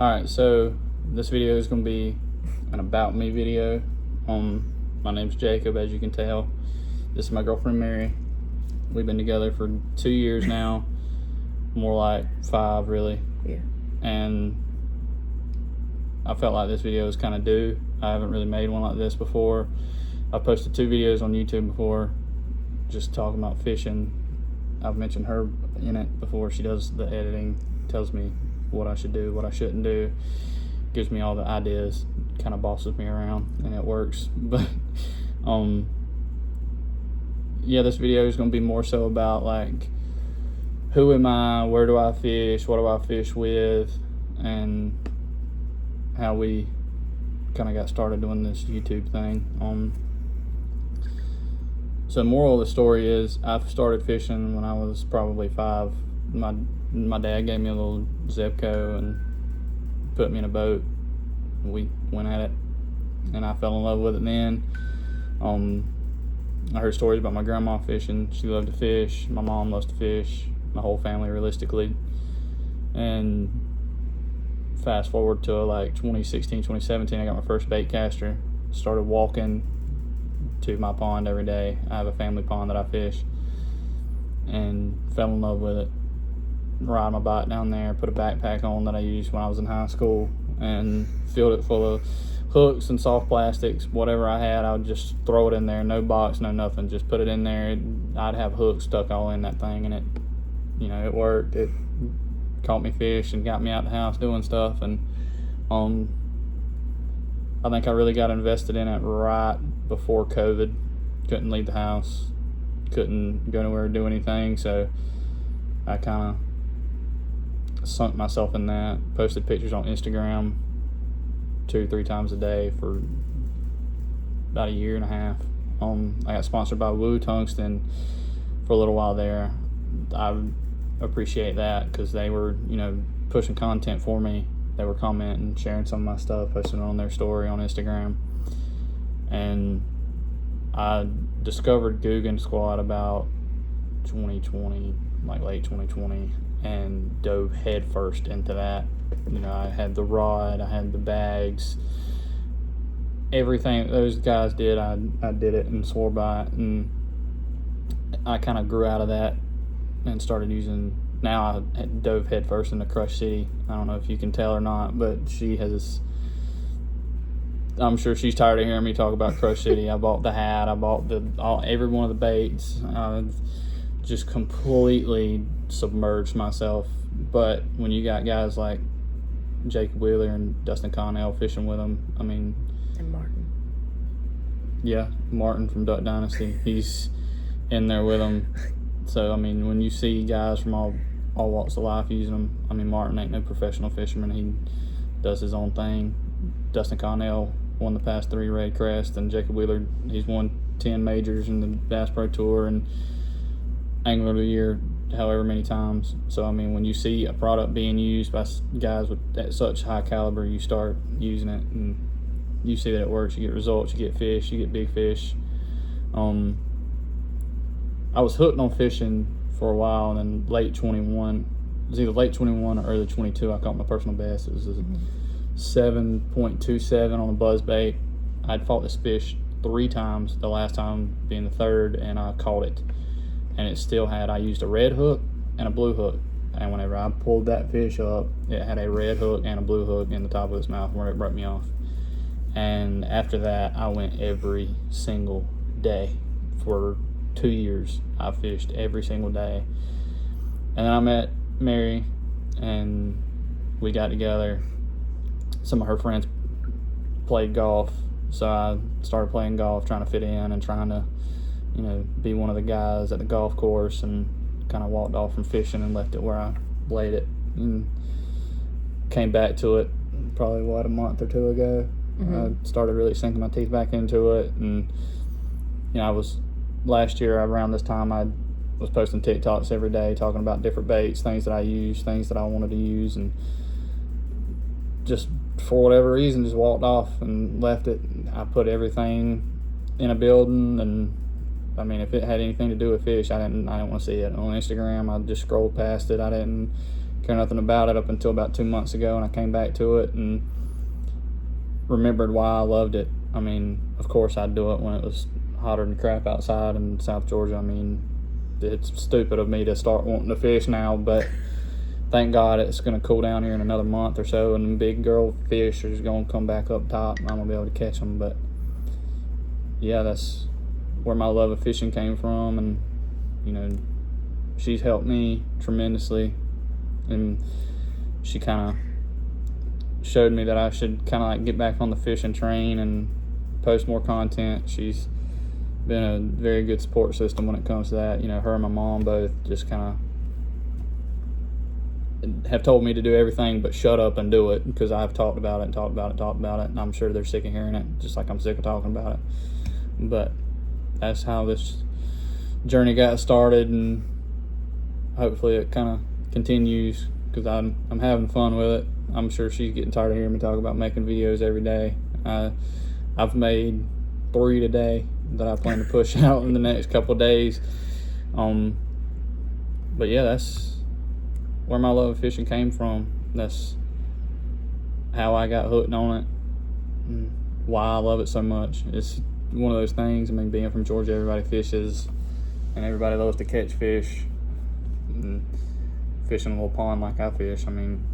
Alright, so this video is going to be an about me video. My name's Jacob, as you can tell. This is my girlfriend Mary. We've been together for 2 years now. More like 5, really. Yeah. And I felt like this video was kind of due. I haven't really made one like this before. I've posted 2 videos on YouTube before, just talking about fishing. I've mentioned her in it before. She does the editing, tells me what I should do, what I shouldn't do, gives me all the ideas, kind of bosses me around, and it works. But yeah, this video is going to be more so about like, who am I, where do I fish, what do I fish with, and how we kind of got started doing this YouTube thing. So moral of the story is, I started fishing when I was probably 5. My dad gave me a little Zebco and put me in a boat. We went at it, and I fell in love with it then. I heard stories about my grandma fishing. She loved to fish. My mom loves to fish. My whole family, realistically. And fast forward to like 2016, 2017, I got my first bait caster. Started walking to my pond every day. I have a family pond that I fish, and fell in love with it. Ride my bike down there, put a backpack on that I used when I was in high school, and filled it full of hooks and soft plastics. Whatever I had, I would just throw it in there. No box, no nothing, just put it in there. I'd have hooks stuck all in that thing, and it worked. It caught me fish and got me out the house doing stuff. And I think I really got invested in it right before COVID. Couldn't leave the house, couldn't go anywhere or do anything, so I kind of sunk myself in that. Posted pictures on Instagram 2-3 times a day for about a year and a half. I got sponsored by Woo Tungsten for a little while there. I appreciate that, because they were pushing content for me. They were commenting, sharing some of my stuff, posting it on their story on Instagram. And I discovered Googan Squad about 2020, like late 2020, and dove head first into that. I had the rod, I had the bags, everything those guys did, I did it and swore by it. And I kind of grew out of that and started using. Now I dove head first into Crush City. I don't know if you can tell or not, but I'm sure she's tired of hearing me talk about Crush City. I bought the hat, I bought every one of the baits. Just completely submerged myself. But when you got guys like Jacob Wheeler and Dustin Connell fishing with them, and Martin. Yeah, Martin from Duck Dynasty, he's in there with them. So when you see guys from all walks of life using them, Martin ain't no professional fisherman. He does his own thing. Dustin Connell won the past 3 Red Crest, and Jacob Wheeler, he's won 10 majors in the Bass Pro Tour and Angler of the Year however many times. So when you see a product being used by guys at such high caliber, you start using it and you see that it works. You get results, you get fish, you get big fish. I was hooked on fishing for a while, and then late 21, it was either late 21 or early 22, I caught my personal best. It was a 7.27 on a buzz bait. I'd fought this fish 3 times, the last time being the 3rd, and I caught it. And it still had, I used a red hook and a blue hook. And whenever I pulled that fish up, it had a red hook and a blue hook in the top of its mouth where it broke me off. And after that, I went every single day for 2 years. I fished every single day. And then I met Mary, and we got together. Some of her friends played golf, so I started playing golf, trying to fit in and trying to be one of the guys at the golf course, and kind of walked off from fishing and left it where I laid it, and came back to it probably a month or 2 ago. I started really sinking my teeth back into it. And I was, last year around this time, I was posting TikToks every day talking about different baits, things that I use, things that I wanted to use, and just for whatever reason just walked off and left it. I put everything in a building, and if it had anything to do with fish, I didn't want to see it on Instagram. I just scrolled past it. I didn't care nothing about it up until about 2 months ago, and I came back to it and remembered why I loved it. I mean, of course I'd do it when it was hotter than crap outside in South Georgia. I mean, it's stupid of me to start wanting to fish now, but thank God it's going to cool down here in another month or so, and big girl fish are going to come back up top, and I'm going to be able to catch them. But yeah, that's where my love of fishing came from, and you know, she's helped me tremendously, and she kind of showed me that I should kind of like get back on the fishing train and post more content. She's been a very good support system when it comes to that. You know, her and my mom both just kind of have told me to do everything but shut up and do it, because I've talked about it, and I'm sure they're sick of hearing it, just like I'm sick of talking about it. But that's how this journey got started, and hopefully it kind of continues, because I'm having fun with it. I'm sure she's getting tired of hearing me talk about making videos every day. I've made 3 today that I plan to push out in the next couple of days. But yeah, that's where my love of fishing came from. That's how I got hooked on it, and why I love it so much. It's one of those things. I mean, being from Georgia, everybody fishes and everybody loves to catch fish. And fishing a little pond like I fish, I mean,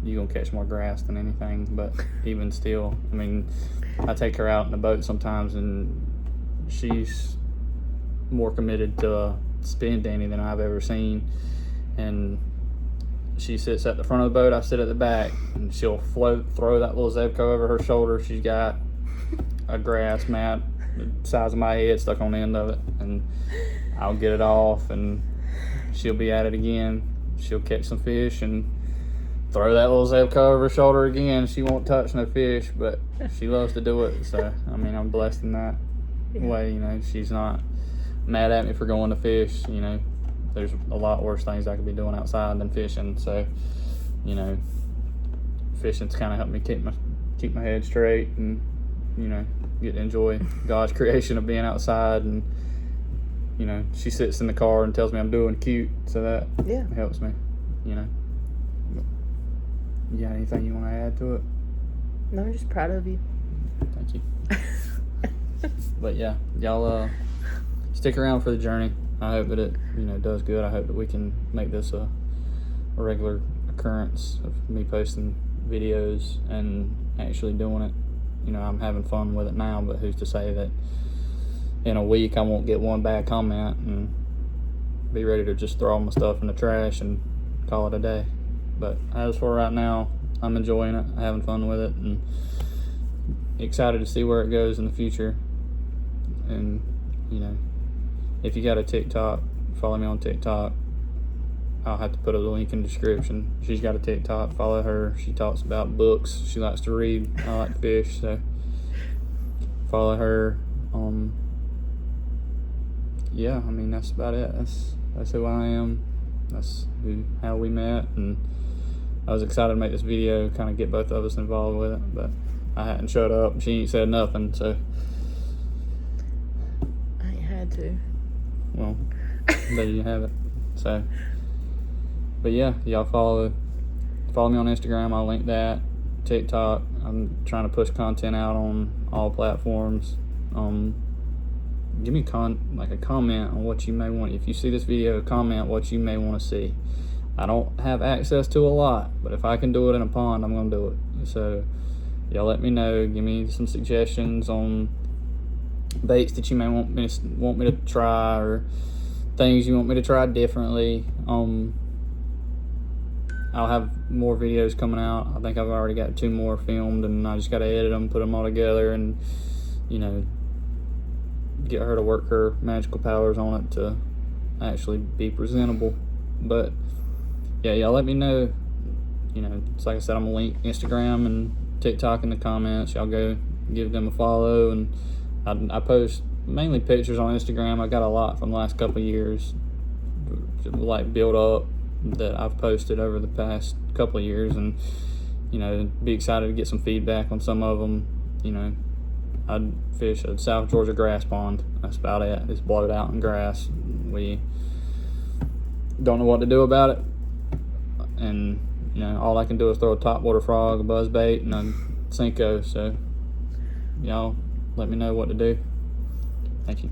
you're gonna catch more grass than anything. But even still, I mean, I take her out in the boat sometimes, and she's more committed to spin Danny than I've ever seen. And she sits at the front of the boat, I sit at the back, and she'll throw that little Zebco over her shoulder. She's got a grass mat the size of my head stuck on the end of it, and I'll get it off, and she'll be at it again. She'll catch some fish and throw that little Zebco over her shoulder again. She won't touch no fish, but she loves to do it. So, I mean, I'm blessed in that way. You know, she's not mad at me for going to fish. You know, there's a lot worse things I could be doing outside than fishing. So, you know, fishing's kind of helped me keep my head straight, and you know, get to enjoy God's creation of being outside. And you know, she sits in the car and tells me I'm doing cute, so that helps me. You know, you got anything you want to add to it? No, I'm just proud of you. Thank you. But yeah, y'all stick around for the journey. I hope that it, you know, does good. I hope that we can make this a regular occurrence of me posting videos and actually doing it. You know, I'm having fun with it now, but who's to say that in a week I won't get one bad comment and be ready to just throw all my stuff in the trash and call it a day. But as for right now, I'm enjoying it, having fun with it, and excited to see where it goes in the future. And you know, if you got a TikTok, follow me on TikTok. I'll have to put a link in the description. She's got a TikTok, follow her. She talks about books. She likes to read. I like to fish, so follow her. Yeah, I mean, that's about it. That's who I am. That's how we met, and I was excited to make this video, kind of get both of us involved with it, but I hadn't shut up. She ain't said nothing, so I ain't had to. Well, there you have it. So, but yeah, y'all follow me on Instagram. I'll link that. TikTok. I'm trying to push content out on all platforms. Give me a comment on what you may want. If you see this video, comment what you may want to see. I don't have access to a lot, but if I can do it in a pond, I'm gonna do it. So y'all let me know. Give me some suggestions on baits that you may want me to try, or things you want me to try differently. I'll have more videos coming out. I think I've already got 2 more filmed, and I just got to edit them, put them all together, and you know, get her to work her magical powers on it to actually be presentable. But yeah, y'all let me know. You know, it's like I said, I'm gonna link Instagram and TikTok in the comments. Y'all go give them a follow, and I post mainly pictures on Instagram. I got a lot from the last couple of years, like build up, that I've posted over the past couple of years, and you know, be excited to get some feedback on some of them. You know, I'd fish a South Georgia grass pond. That's about it. It's blowed out in grass. We don't know what to do about it, and all I can do is throw a topwater frog, a buzzbait, and a Senko. So y'all let me know what to do. Thank you.